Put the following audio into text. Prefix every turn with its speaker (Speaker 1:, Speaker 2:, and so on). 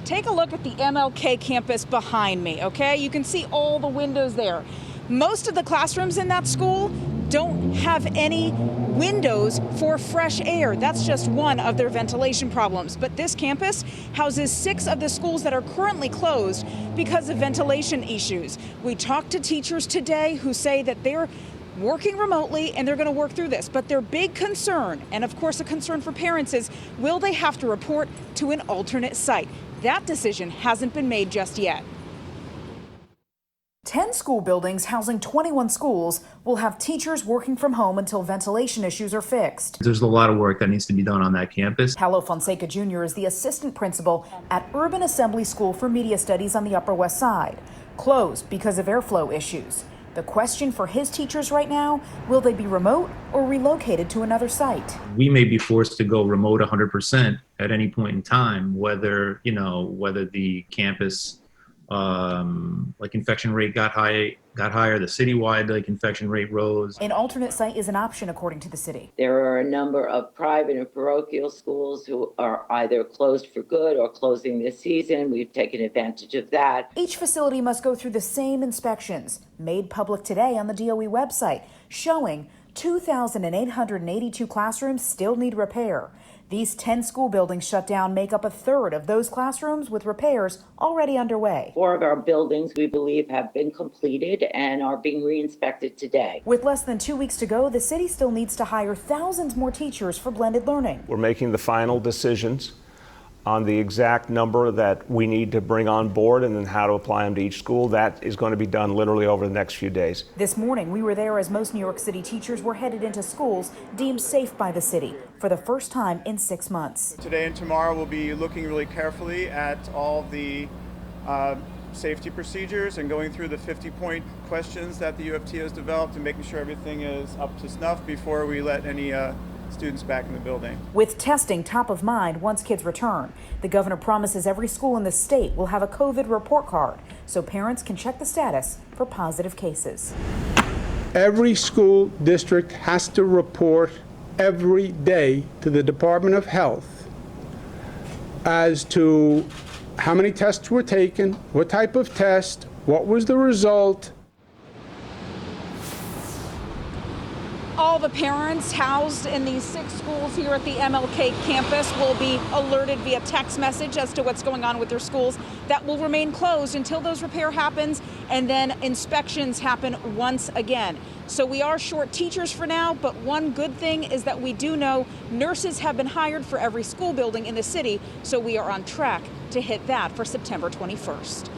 Speaker 1: Take a look at the MLK campus behind me, okay? You can see all the windows there. Most of the classrooms in that school don't have any windows for fresh air. That's just one of their ventilation problems. But this campus houses 6 of the schools that are currently closed because of ventilation issues. We talked to teachers today who say that they're working remotely and they're going to work through this. But their big concern, and of course a concern for parents, is will they have to report to an alternate site? That decision hasn't been made just yet.
Speaker 2: 10 school buildings housing 21 schools will have teachers working from home until ventilation issues are fixed.
Speaker 3: There's a lot of work that needs to be done on that campus.
Speaker 2: Paulo Fonseca Jr. is the assistant principal at Urban Assembly School for Media Studies on the Upper West Side, closed because of airflow issues. The question for his teachers right now, will they be remote or relocated to another site?
Speaker 3: We may be forced to go remote 100% at any point in time, whether the campus infection rate got higher, the citywide infection rate rose.
Speaker 2: An alternate site is an option according to the city.
Speaker 4: There are a number of private and parochial schools who are either closed for good or closing this season. We've taken advantage of that.
Speaker 2: Each facility must go through the same inspections, made public today on the DOE website, showing 2,882 classrooms still need repair. These 10 school buildings shut down make up a third of those classrooms, with repairs already underway.
Speaker 4: 4 of our buildings, we believe, have been completed and are being re-inspected today.
Speaker 2: With less than 2 weeks to go, the city still needs to hire thousands more teachers for blended learning.
Speaker 5: We're making the final decisions on the exact number that we need to bring on board and then how to apply them to each school. That is going to be done literally over the next few days.
Speaker 2: This morning, we were there as most New York City teachers were headed into schools deemed safe by the city for the first time in 6 months.
Speaker 6: Today and tomorrow we'll be looking really carefully at all the safety procedures and going through the 50-point questions that the UFT has developed and making sure everything is up to snuff before we let any students back in the building.
Speaker 2: With testing top of mind once kids return, the governor promises every school in the state will have a COVID report card so parents can check the status for positive cases.
Speaker 7: Every school district has to report every day to the Department of Health as to how many tests were taken, what type of test, what was the result.
Speaker 1: All the parents housed in these 6 schools here at the MLK campus will be alerted via text message as to what's going on with their schools. That will remain closed until those repair happens and then inspections happen once again. So we are short teachers for now, but one good thing is that we do know nurses have been hired for every school building in the city, so we are on track to hit that for September 21st.